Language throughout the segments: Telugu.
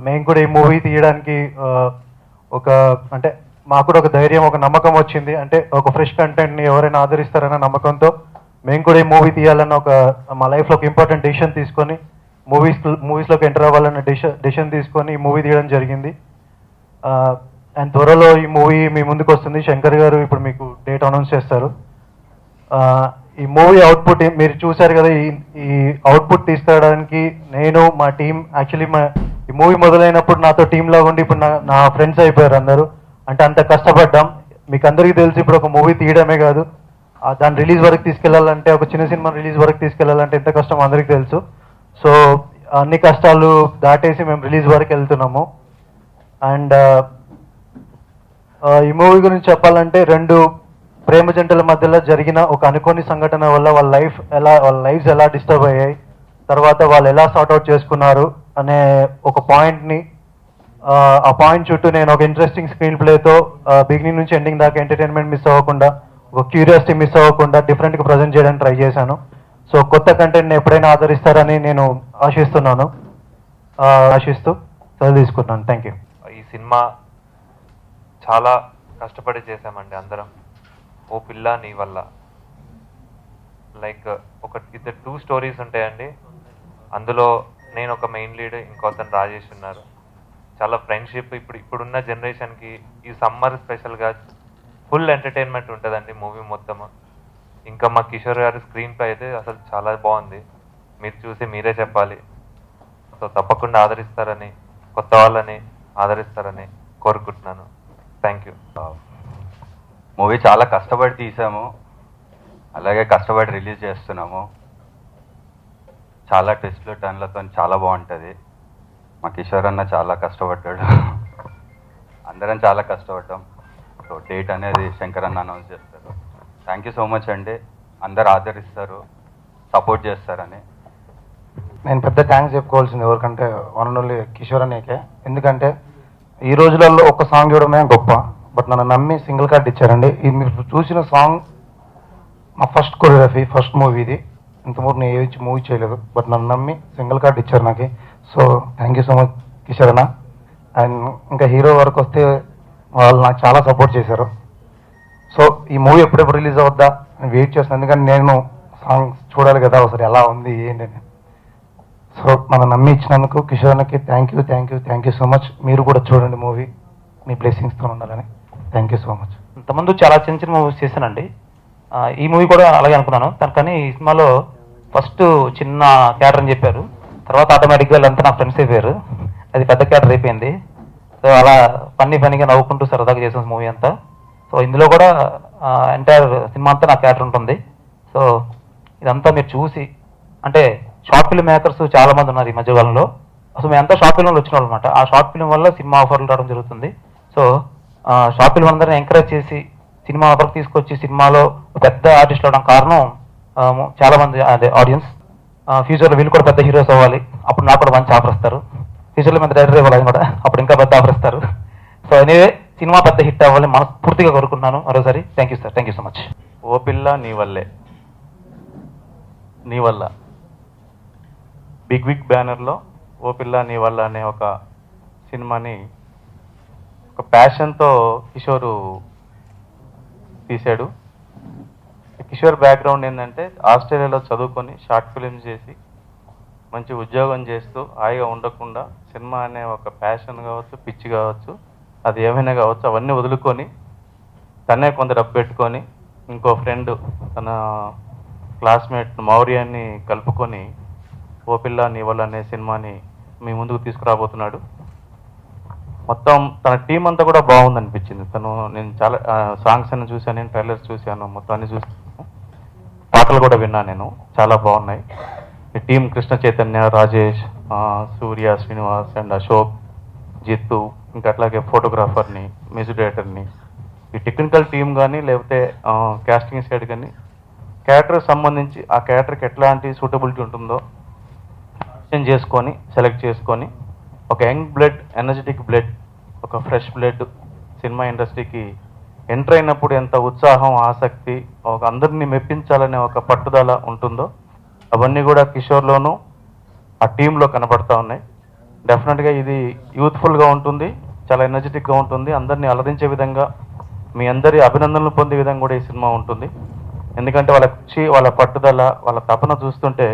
మేము కూడా ఈ మూవీ తీయడానికి ఒక అంటే మాకు కూడా ఒక ధైర్యం, ఒక నమ్మకం వచ్చింది. అంటే ఒక ఫ్రెష్ కంటెంట్ని ఎవరైనా ఆదరిస్తారన్న నమ్మకంతో మేము కూడా ఈ మూవీ తీయాలన్న ఒక మా లైఫ్లో ఒక ఇంపార్టెంట్ డెసిషన్ తీసుకొని మూవీస్లోకి ఎంటర్ అవ్వాలన్న డెసిషన్ తీసుకొని ఈ మూవీ తీయడం జరిగింది. అండ్ త్వరలో ఈ మూవీ మీ ముందుకు వస్తుంది. శంకర్ గారు ఇప్పుడు మీకు డేట్ అనౌన్స్ చేస్తారు. ఈ మూవీ అవుట్పుట్ మీరు చూశారు కదా. ఈ అవుట్పుట్ తీసుకురావడానికి నేను మా టీం యాక్చువల్లీ ఈ మూవీ మొదలైనప్పుడు నాతో టీం లాగా ఉండి ఇప్పుడు నా ఫ్రెండ్స్ అయిపోయారు అందరూ. అంటే అంత కష్టపడ్డాం. మీకు అందరికీ తెలిసి ఇప్పుడు ఒక మూవీ తీయడమే కాదు, దాని రిలీజ్ వరకు తీసుకెళ్లాలంటే, ఒక చిన్న సినిమా రిలీజ్ వరకు తీసుకెళ్లాలంటే ఎంత కష్టం అందరికీ తెలుసు. సో అన్ని కష్టాలు దాటేసి మేము రిలీజ్ వరకు వెళ్తున్నాము. అండ్ ఈ మూవీ గురించి చెప్పాలంటే, రెండు ప్రేమ జంటల మధ్యలో జరిగిన ఒక అనుకోని సంఘటన వల్ల వాళ్ళ లైఫ్స్ ఎలా డిస్టర్బ్ అయ్యాయి, తర్వాత వాళ్ళు ఎలా సార్ట్అవుట్ చేసుకున్నారు అనే ఒక పాయింట్ని, ఆ పాయింట్ చుట్టూ నేను ఒక ఇంట్రెస్టింగ్ స్క్రీన్ ప్లేతో బిగినింగ్ నుంచి ఎండింగ్ దాకా ఎంటర్టైన్మెంట్ మిస్ అవ్వకుండా, ఒక క్యూరియాసిటీ మిస్ అవ్వకుండా డిఫరెంట్గా ప్రజెంట్ చేయడానికి ట్రై చేశాను. సో కొత్త కంటెంట్ని ఎప్పుడైనా ఆదరిస్తారని నేను ఆశిస్తూ సెలవు తీసుకుంటున్నాను. Thank you. ఈ సినిమా చాలా కష్టపడి చేశామండి అందరం. ఓ పిల్ల నీ వల్ల లైక్ ఇద్దరు 2 స్టోరీస్ ఉంటాయండి. అందులో నేను ఒక మెయిన్ లీడ్, ఇంకో అతను రాజేష్ ఉన్నారు. చాలా ఫ్రెండ్షిప్. ఇప్పుడున్న జనరేషన్కి ఈ సమ్మర్ స్పెషల్గా ఫుల్ ఎంటర్టైన్మెంట్ ఉంటుందండి మూవీ మొత్తము. ఇంకా మా కిషోర్ గారి స్క్రీన్ ప్లే అయితే అసలు చాలా బాగుంది. మీరు చూసి మీరే చెప్పాలి. సో తప్పకుండా ఆదరిస్తారని, కొత్త వాళ్ళని ఆదరిస్తారని కోరుకుంటున్నాను. Thank you. మూవీ చాలా కష్టపడి తీసాము, అలాగే కష్టపడి రిలీజ్ చేస్తున్నాము. చాలా ట్విస్ట్లు టర్న్లతో చాలా బాగుంటుంది. మా కిషోర్ అన్న చాలా కష్టపడ్డాడు, అందరం చాలా కష్టపడ్డాం. సో డేట్ అనేది శంకర్ అన్న అనౌన్స్ చేస్తారు. థ్యాంక్ యూ సో మచ్ అండి. అందరు ఆదరిస్తారు, సపోర్ట్ చేస్తారని. నేను పెద్ద థ్యాంక్స్ చెప్పుకోవాల్సింది ఎవరికంటే వన్ అండ్ ఓన్లీ కిషోర్ అన్నయ్యకే. ఎందుకంటే ఈ రోజులలో ఒక సాంగ్ ఇవ్వడమే గొప్ప, బట్ నన్ను నమ్మి సింగిల్ కార్డ్ ఇచ్చారండి. ఇది మీరు చూసిన సాంగ్ మా ఫస్ట్ కొరియోగ్రఫీ, ఫస్ట్ మూవీ ఇది. ఇంతవరకు నేను ఏ మూవీ చేయలేదు, బట్ నన్ను నమ్మి సింగిల్ కార్డ్ ఇచ్చారు నాకు. So thank you so much Kishore అన్న. అండ్ ఇంకా హీరో వరకు వస్తే వాళ్ళు నాకు చాలా సపోర్ట్ చేశారు. సో ఈ మూవీ ఎప్పుడెప్పుడు రిలీజ్ అవుద్దా అని వెయిట్ చేస్తాను, ఎందుకంటే నేను సాంగ్ చూడాలి కదా ఒకసారి ఎలా ఉంది ఏంటని. సో మనం నమ్మి ఇచ్చినందుకు కిషోర్ అన్నకి థ్యాంక్ యూ సో మచ్. మీరు కూడా చూడండి మూవీ, మీ బ్లెస్సింగ్స్తో ఉండాలని. Thank you so much. ఇంతకుముందు చాలా చిన్న చిన్న మూవీస్ చేశానండి. ఈ మూవీ కూడా అలాగే అనుకున్నాను. కానీ ఈ సినిమాలో ఫస్ట్ చిన్న క్యారెక్టర్ అని చెప్పారు, తర్వాత ఆటోమేటిక్గా వాళ్ళంతా నా ఫ్రెండ్స్ అయిపోయారు. అది పెద్ద క్యారెక్టర్ అయిపోయింది. సో అలా ఫన్నీగా నవ్వుకుంటూ సరదాగా చేసిన మూవీ అంతా. సో ఇందులో కూడా ఎంటైర్ సినిమా అంతా నా క్యారెక్టర్ ఉంటుంది. సో ఇదంతా మీరు చూసి, అంటే షార్ట్ ఫిల్మ్ మేకర్స్ చాలా మంది ఉన్నారు ఈ మధ్యకాలంలో. అసలు మేమంతా షార్ట్ ఫిల్మ్లో వచ్చిన వాళ్ళు అనమాట. ఆ షార్ట్ ఫిల్మ్ వల్ల సినిమా ఆఫర్లు రావడం జరుగుతుంది. సో షార్ట్ ఫిల్మ్ అందరినీ ఎంకరేజ్ చేసి సినిమా ఆఫర్కి తీసుకొచ్చి సినిమాలో పెద్ద ఆర్టిస్ట్ అవడం కారణం చాలా మంది అదే ఆడియన్స్. ఫ్యూచర్లో వీళ్ళు కూడా పెద్ద హీరోస్ అవ్వాలి, అప్పుడు నాకు కూడా మంచి ఆఫర్ ఇస్తారు. ఫ్యూచర్లో మీద డైరెక్టర్ ఇవ్వాలి కూడా, అప్పుడు ఇంకా పెద్ద ఆఫర్ ఇస్తారు. సో ఎనీవే సినిమా పెద్ద హిట్ అవ్వాలని మనస్ఫూర్తిగా కోరుకుంటున్నాను. మరోసారి thank you sir, thank you so much. ఓ పిల్ల నీ వల్లే, నీ వల్ల బిగ్ బ్యానర్లో ఓ పిల్ల నీ వల్ల అనే ఒక సినిమాని ఒక ప్యాషన్తో కిషోరు తీశాడు. కిషోర్ బ్యాక్గ్రౌండ్ ఏంటంటే ఆస్ట్రేలియాలో చదువుకొని షార్ట్ ఫిలిమ్స్ చేసి మంచి ఉద్యోగం చేస్తూ హాయిగా ఉండకుండా సినిమా అనే ఒక ప్యాషన్ కావచ్చు, పిచ్చి కావచ్చు, అది ఏమైనా కావచ్చు, అవన్నీ వదులుకొని తనే కొంత డబ్బు పెట్టుకొని ఇంకో ఫ్రెండ్ తన క్లాస్మేట్ మౌర్యాన్ని కలుపుకొని ఓ పిల్ల నీ వల్ల అనే సినిమాని మీ ముందుకు తీసుకురాబోతున్నాడు. మొత్తం తన టీం అంతా కూడా బాగుందనిపించింది. నేను చాలా సాంగ్స్ అన్ని చూశాను, నేను ట్రైలర్స్ చూశాను, మొత్తం అన్ని చూసాను, పాటలు కూడా విన్నాను నేను, చాలా బాగున్నాయి. ఈ టీం కృష్ణ చైతన్య, రాజేష్, సూర్య, శ్రీనివాస్ అండ్ అశోక్, జిత్తు, ఇంకా అట్లాగే ఫోటోగ్రాఫర్ని, మ్యూజిక్ డైరెక్టర్ని, ఈ టెక్నికల్ టీం కానీ లేకపోతే క్యాస్టింగ్ సైడ్ కానీ క్యారెక్టర్ సంబంధించి ఆ క్యారెక్టర్కి ఎట్లాంటి సూటబిలిటీ ఉంటుందో చేసుకొని సెలెక్ట్ చేసుకొని ఒక యంగ్ బ్లడ్, ఎనర్జెటిక్ బ్లడ్, ఒక ఫ్రెష్ బ్లడ్ సినిమా ఇండస్ట్రీకి ఎంటర్ అయినప్పుడు ఎంత ఉత్సాహం, ఆసక్తి, ఒక అందరినీ మెప్పించాలనే ఒక పట్టుదల ఉంటుందో అవన్నీ కూడా కిషోర్లోనూ ఆ టీంలో కనబడతా ఉన్నాయి. డెఫినెట్గా ఇది యూత్ఫుల్గా ఉంటుంది, చాలా ఎనర్జెటిక్గా ఉంటుంది, అందరినీ అలరించే విధంగా మీ అందరి అభినందనలు పొందే విధంగా కూడా ఈ సినిమా ఉంటుంది. ఎందుకంటే వాళ్ళ కృషి, వాళ్ళ పట్టుదల, వాళ్ళ తపన చూస్తుంటే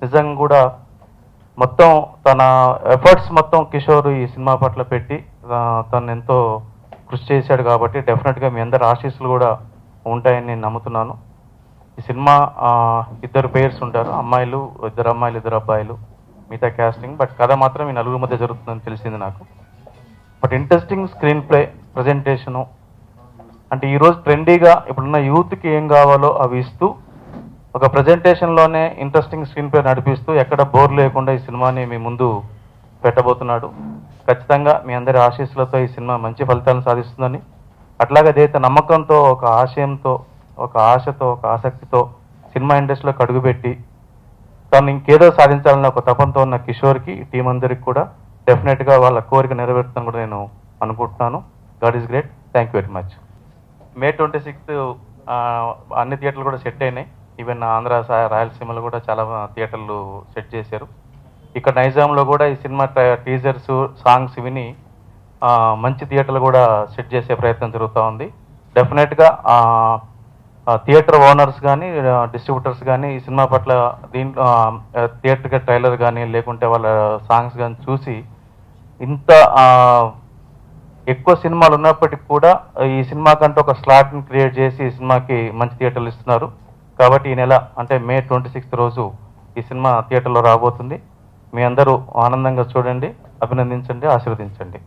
నిజంగా కూడా మొత్తం తన ఎఫర్ట్స్ మొత్తం కిషోర్ ఈ సినిమా పట్ల పెట్టి తను ఎంతో కృషి చేశాడు. కాబట్టి డెఫినెట్గా మీ అందరి ఆశీస్సులు కూడా ఉంటాయని నేను నమ్ముతున్నాను. ఈ సినిమా ఇద్దరు పేర్స్ ఉంటారు, అమ్మాయిలు, ఇద్దరు అమ్మాయిలు, ఇద్దరు అబ్బాయిలు, మిగతా క్యాస్టింగ్. బట్ కథ మాత్రం ఈ నలుగురు మధ్య జరుగుతుందని తెలిసింది నాకు. But interesting screen play, presentation, అంటే ఈరోజు ట్రెండీగా ఇప్పుడున్న యూత్కి ఏం కావాలో అవి ఇస్తూ ఒక ప్రజెంటేషన్లోనే ఇంట్రెస్టింగ్ స్క్రీన్ ప్లే నడిపిస్తూ ఎక్కడ బోర్ లేకుండా ఈ సినిమాని మీ ముందు పెట్టబోతున్నాడు. ఖచ్చితంగా మీ అందరి ఆశీస్సులతో ఈ సినిమా మంచి ఫలితాలను సాధిస్తుందని, అట్లాగే అదైతే నమ్మకంతో, ఒక ఆశయంతో, ఒక ఆశతో, ఒక ఆసక్తితో సినిమా ఇండస్ట్రీలోకి అడుగుపెట్టి తను ఇంకేదో సాధించాలన్న ఒక తపంతో ఉన్న కిషోర్కి, టీం అందరికి కూడా డెఫినెట్గా వాళ్ళ కోరిక నెరవేరుతుందని కూడా నేను అనుకుంటున్నాను. God is great. Thank you very much. May 26 అన్ని థియేటర్లు కూడా సెట్ అయినాయి. ఈవెన్ ఆంధ్ర, రాయలసీమలో కూడా చాలా థియేటర్లు సెట్ చేశారు. ఇక్కడ నైజాంలో కూడా ఈ సినిమా టీజర్స్, సాంగ్స్ విని మంచి థియేటర్లు కూడా సెట్ చేసే ప్రయత్నం జరుగుతూ ఉంది. డెఫినెట్గా థియేటర్ ఓనర్స్ కానీ, డిస్ట్రిబ్యూటర్స్ కానీ ఈ సినిమా పట్ల దీంట్లో థియేటర్గా ట్రైలర్ కానీ లేకుంటే వాళ్ళ సాంగ్స్ కానీ చూసి ఇంత ఎక్కువ సినిమాలు ఉన్నప్పటికీ కూడా ఈ సినిమా కంటే ఒక స్లాట్ని క్రియేట్ చేసి ఈ సినిమాకి మంచి థియేటర్లు ఇస్తున్నారు. కాబట్టి ఈ నెల అంటే మే 26 రోజు ఈ సినిమా థియేటర్లో రాబోతుంది. మీ అందరూ ఆనందంగా చూడండి, అభినందించండి, ఆశీర్వదించండి.